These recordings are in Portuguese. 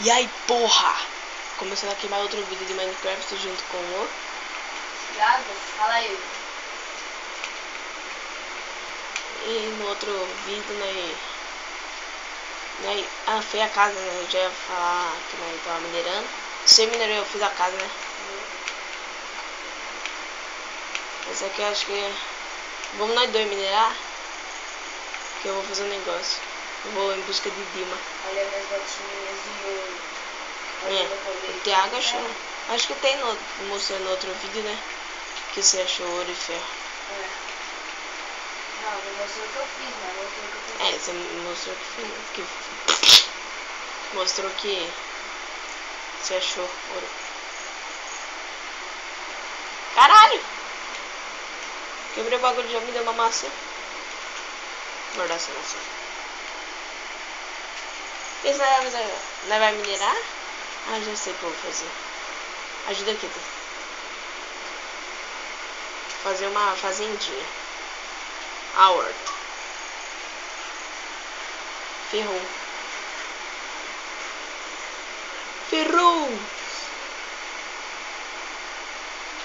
E aí, porra! Começando a queimar outro vídeo de Minecraft junto com o Thiago, fala aí. E no outro vídeo, foi a casa, né? Eu já ia falar que nós tava minerando. Você minerou, eu fiz a casa, né? Esse aqui eu acho que... Vamos nós dois minerar? Que eu vou fazer um negócio. Eu vou em busca de Dima. Olha minhas botinhas de ouro. O Thiago achou. Acho que tem mostrando no outro vídeo, né? Que você achou ouro e ferro. É. Não, não mostrou o que eu fiz, mas mostrou o que eu fiz. Você mostrou mostrou que você achou ouro. Caralho! Quebrei o bagulho, já me deu uma maçã. Guardar essa maçã. O que você vai minerar? Ah, já sei o que eu vou fazer. Ajuda aqui, tá? Fazer uma fazendinha. A horta. Ferrou. Ferrou!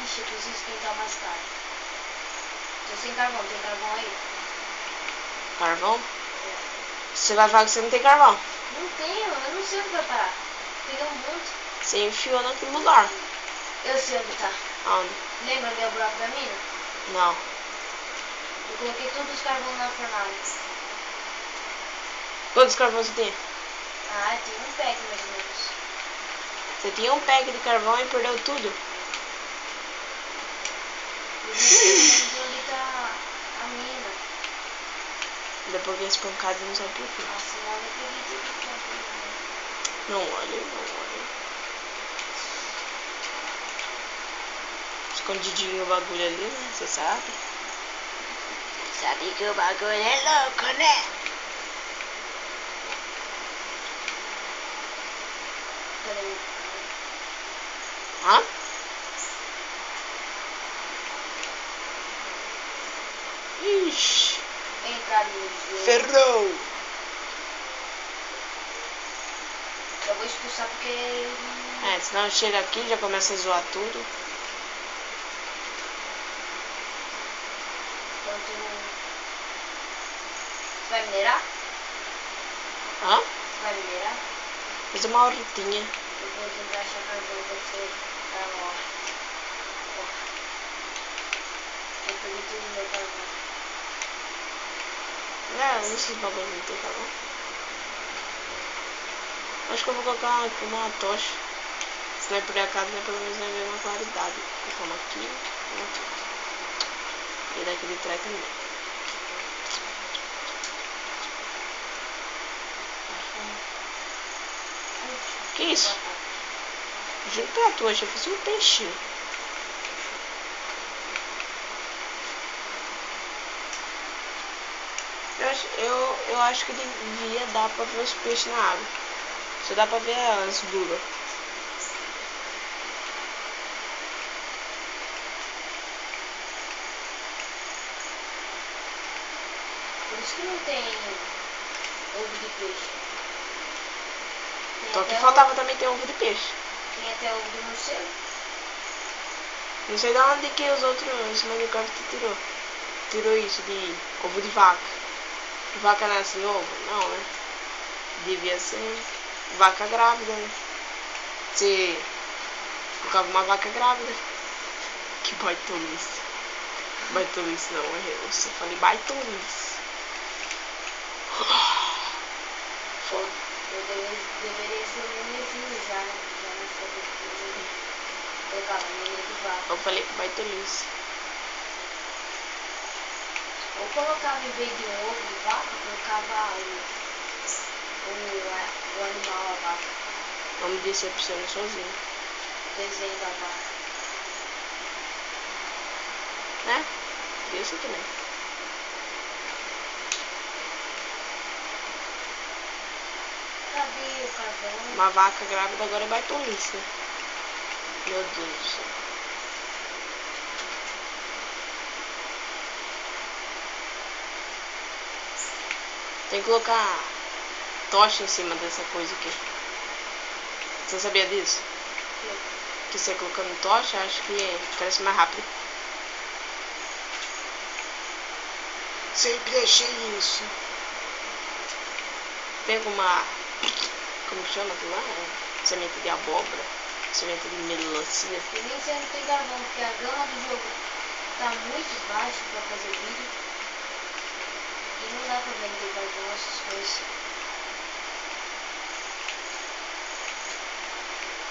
Ixi, eu preciso esquentar mais tarde. Tô sem carvão, tem carvão aí? Carvão? Você vai falar que você não tem carvão? Não tenho, eu não sei onde vai parar. Peguei um monte. Você enfiou naquele lugar. Eu sei onde tá. Aonde? Lembra meu buraco da mina? Não. Eu coloquei todos os carvões na fornalha. Quantos carvões você tem? Ah, tem um pack mais ou menos. Você tinha um pack de carvão e perdeu tudo? Eu não sei onde tá a mina. Depois que esse pancada não sabe por quê. Nossa, mano, eu peguei tudo que tinha. Não olha, não olha. Escondidinho o bagulho ali, né? Você sabe? Sabe que o bagulho é louco, né? Peraí. Hã? Ixi. Entrar no Ferrou! Eu vou expulsar porque... Senão chega aqui e já começa a zoar tudo. Enquanto... Você vai minerar? Hã? Você vai minerar? Fiz uma hortinha. Eu vou tentar achar carvão pra você. Tá, ó. Eu peguei tudo no meu carvão. Não, esses bagulho não tem carvão. Acho que eu vou colocar aqui uma tocha. Se não é por acaso, né, pelo menos vai ver uma claridade. Vou colocar uma aqui, uma aqui. E daqui de trás também. Que isso? Juro pela tocha, eu fiz um peixinho. Eu acho que devia dar pra ver os peixes na água. Só dá pra ver as bulas. Por isso que não tem ovo de peixe. Só que faltava também ter ovo de peixe. Tem até ovo de morcego. Não sei de onde que os outros Minecraft tirou. Tirou isso de ovo de vaca. Vaca nasce em ovo? Não, né? Devia ser vaca grávida, né? Você colocava uma vaca grávida. Que baitolice. Baitolice não, eu só falei baitolice. Foda. Eu deveria ser um nenenzinho já, né? Já não sei o que colocava neném de vaca. Eu falei que baitolice. Ou colocava em vez de um ovo de vaca, colocava o animal, a vaca. Não me decepcione sozinho. O desenho da vaca. Né? Isso também. Cadê o carvão? Uma vaca grávida agora é baitolice, né? Meu Deus do céu. Tem que colocar tocha em cima dessa coisa aqui. Você sabia disso? Que você colocando tocha, acho que cresce mais rápido. Sempre achei isso. Tem alguma... Como que chama aquilo lá? Semente de abóbora. Semente de melancia. Eu nem sei onde tem carvão, porque a gama do jogo tá muito baixa pra fazer vídeo. E não dá pra vender carvão, essas coisas.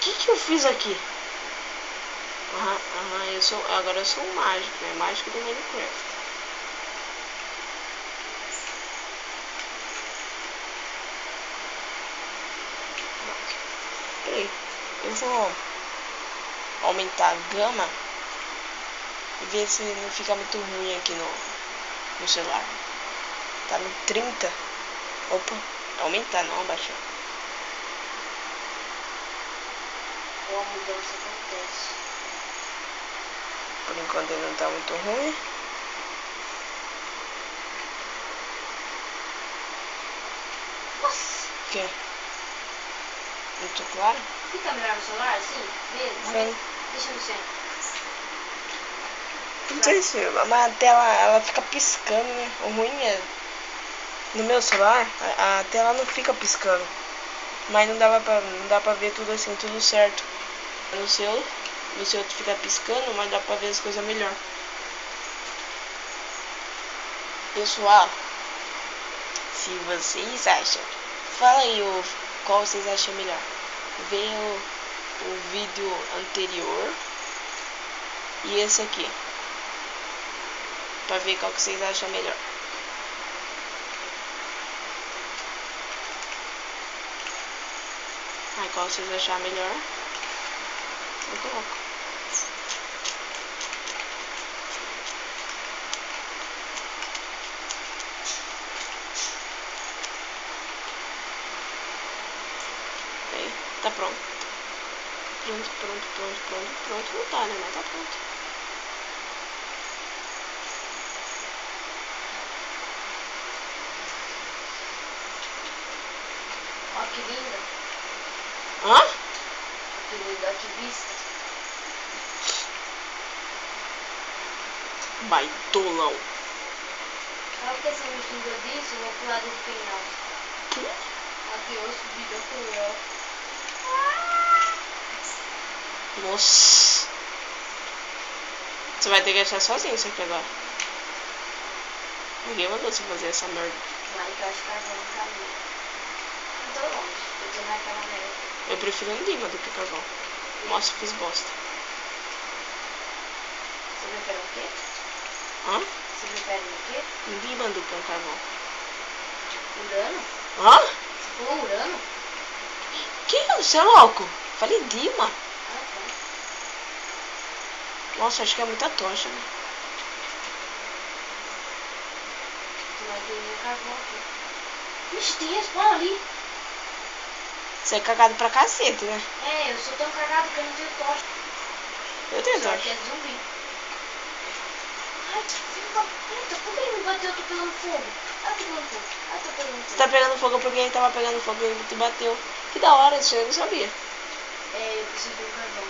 O que eu fiz aqui? Agora eu sou um mágico, né? Mágico do Minecraft. Peraí, eu vou aumentar a gama e ver se não fica muito ruim aqui no celular. Tá no 30. Opa, aumentar não, baixar. Ou a mudança acontece. Por enquanto ele não tá muito ruim. Nossa! O quê? Muito claro? Fica melhor no celular assim? Mesmo? Sim. Deixa no centro. Não sei se, mas a tela ela fica piscando, né? O ruim é no meu celular a tela não fica piscando, mas não dá pra ver tudo assim, tudo certo. No seu fica piscando, mas dá pra ver as coisas melhor. Pessoal, se vocês acham, fala aí qual vocês acham melhor. Ver o vídeo anterior e esse aqui, pra ver qual que vocês acham melhor. Aí qual vocês acharem melhor, eu coloco. Aí, tá pronto. Pronto não tá, né? Mas tá pronto. Ó que linda. Hã? Que linda, que vista. Baitolão. Sabe que essa mistura disso, eu vou pro lado do penal. Adeus, vida cruel. Nossa. Você vai ter que achar sozinho isso aqui agora. Ninguém mandou você fazer essa merda. Mas eu acho que carvão no caminho. Não tô longe, eu tô naquela merda. Eu prefiro um Lima do que carvão. Nossa, fiz bosta. Você prefere o quê? Hã? Você prefere o quê? Um Lima do que um carvão. Urano? Hã? Você falou urano? Que? Você é louco? Falei Dima. Ah, tá. Nossa, acho que é muita tocha, né? Você vai ter carvão aqui. Ixi, tem respawn ali. Você é cagado pra cacete, né? É, eu sou tão cagado que eu não tenho tocha. Eu tenho Só que tocha. é zumbi. Ai, filho da puta, por que ele me bateu? Eu tô pegando fogo. Ah, tô pegando fogo. Ah, tô pegando Você fogo. tá pegando fogo porque ele tava pegando fogo e ele te bateu. Que da hora, isso eu não sabia. É, eu preciso de um carvão.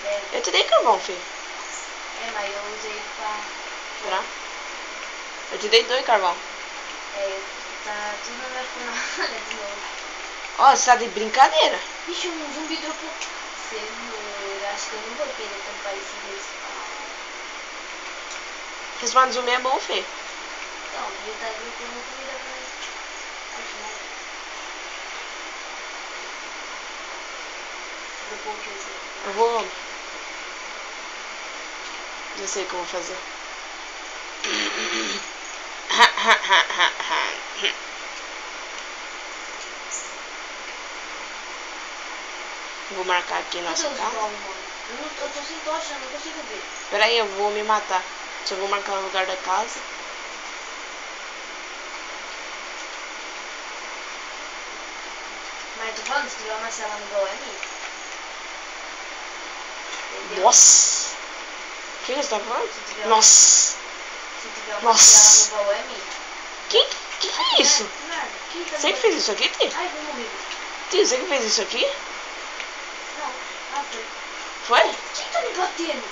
É, Eu te dei carvão, filho. mas eu usei pra... Será? Eu te dei 2 carvão. É, tá tudo na minha fornalha de novo. Ó, você tá de brincadeira. Bicho, um zumbi dropou. Cenoura, acho que eu não vou querer tampar esse respawn. Respawn zumbi é bom, filho. Então, ele tá dropando comida pra mim. Aqui, né? Dropou o que você? Eu vou... Já sei o que eu vou fazer. Vou marcar aqui nossa Cadê os casa. spawn, mano? Eu tô sem tocha, eu não consigo ver. Pera aí, eu vou me matar. Só vou marcar o lugar da casa. Mas tô falando, se tiver uma cela no baú é minha. Entendeu? Nossa! O que você tá falando? Se tiver Nossa! Se tiver uma Nossa. cela no baú é minha. Que é isso? Nada, que tá Você que fez isso aqui, Ti? Ai, vou morrer. Ti, você que fez isso aqui? Não, foi. Foi? Quem tá me batendo?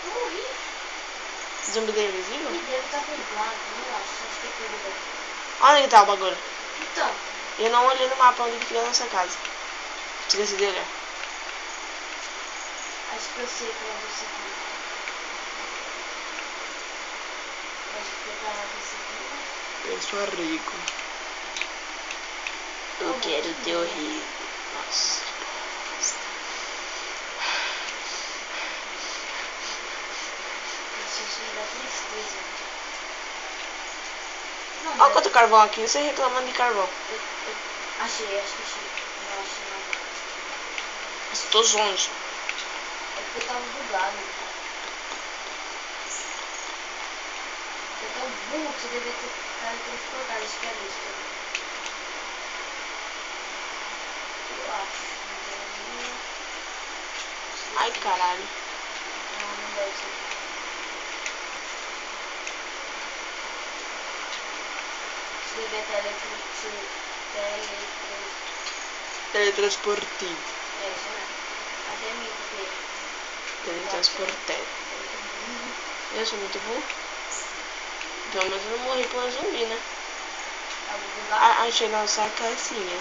Eu morri. Zumbi da invisível? Ele deve estar perdoado. Nossa, acho que é perdoado. Onde que tá o bagulho? Então, Eu não olhei no mapa onde que fica nessa casa. Esqueci de olhar. acho que eu sei pra onde você vai. Acho que eu tava conseguindo. Eu sou rico. Eu quero teu rico. Nossa. Isso me dá tristeza. Não, Olha quanto carvão aqui. Você reclamando de carvão. Achei, acho que achei. Não achei nada. Estou longe. É porque eu tava bugado. É tão burro que você devia ter teletransportado. Acho que era isso. Eu acho. Ai, caralho. Não, não deve ser. Você devia Teletransportivo. É, isso mesmo. Até mim, porque Teletransportado. é muito burro. Eu sou muito burro. Pelo menos eu não morri por um zumbi, né? Tava bugado. Achei nossa casinha.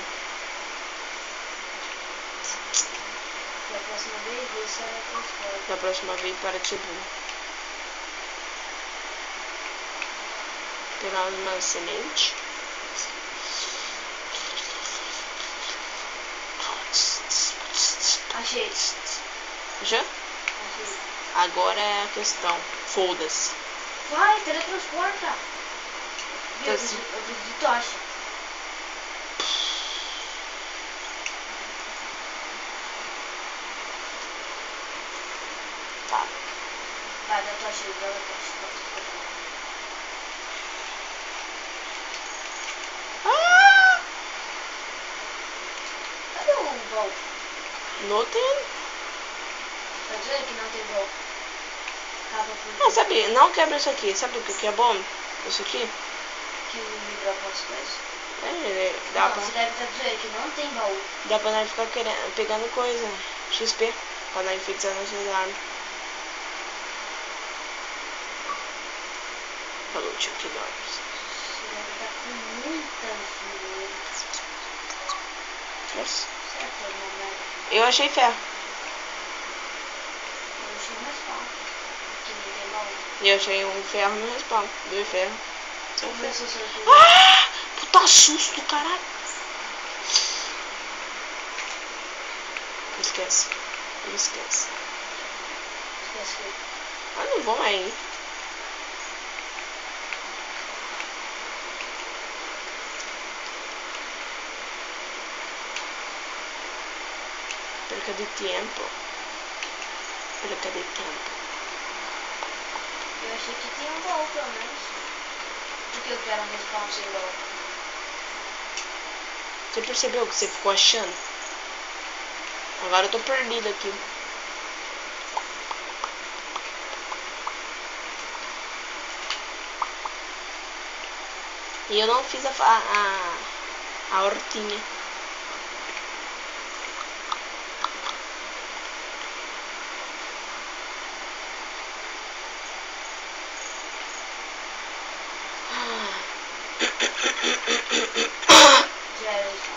Da próxima vez, você teletransporta. Da próxima vez, para de ser burro. Pegar uma semente. Achei. Já? Achei. Agora é a questão. Foda-se. Vai, teletransporta. Tá Eu sim. preciso de tocha. Tá. Vai, dá tocha aí, dá tocha. Ah! Cadê o baú? Não tem. Tá dizendo que não tem baú? Acaba por Não, sabe, não quebra isso aqui. Sabe o que é bom? Isso aqui? que me dropa as coisas. Dá Não, pra... você deve estar dizendo que não tem baú. Dá pra nós ficar pegando coisa. XP. Pra nós enfeitiçar nossas armas. Falou, Chuck Norris. Você deve estar com muita zoeira. Yes. Certo, uma merda. Eu achei ferro. Eu achei mais fácil. Que não tem baú. E eu achei um ferro no respawn. 2 ferros. Um Vamos ver ferro. se eu sorteio. Ah! Puta susto, caralho. Esquece. Esquece. Esquece que Ah, não vou mais ir. Perca de tempo. Perca de tempo. eu achei que tinha um baú, pelo menos. Porque eu quero um respawn sem baú. Você percebeu o que você ficou achando? Agora eu tô perdido aqui. E eu não fiz a hortinha. Já era isso.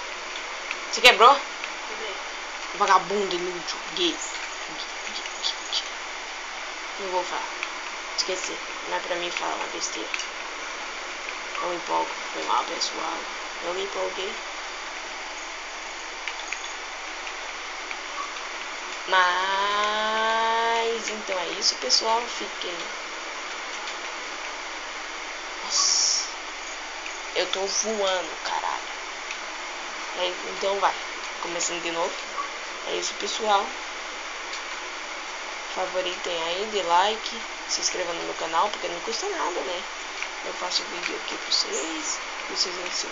Você quebrou? Quebrei. Vagabundo, inútil, gay. Não vou falar. Esqueci. Não é pra mim falar uma besteira. Eu me empolgo. Foi mal, pessoal. Eu me empolguei. Mas então é isso, pessoal. Fiquem. Nossa. Eu tô voando, caralho. Então vai. Começando de novo. É isso, pessoal. Favoritem aí, dê like. Se inscreva no meu canal, porque não custa nada, né? Eu faço vídeo aqui pra vocês. Vocês não se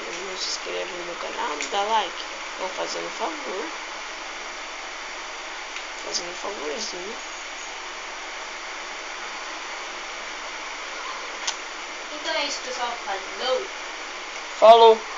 inscrevem no meu canal, me dá like. Vou fazendo um favor. Fazendo um favorzinho. Então é isso, pessoal. Falou! Falou!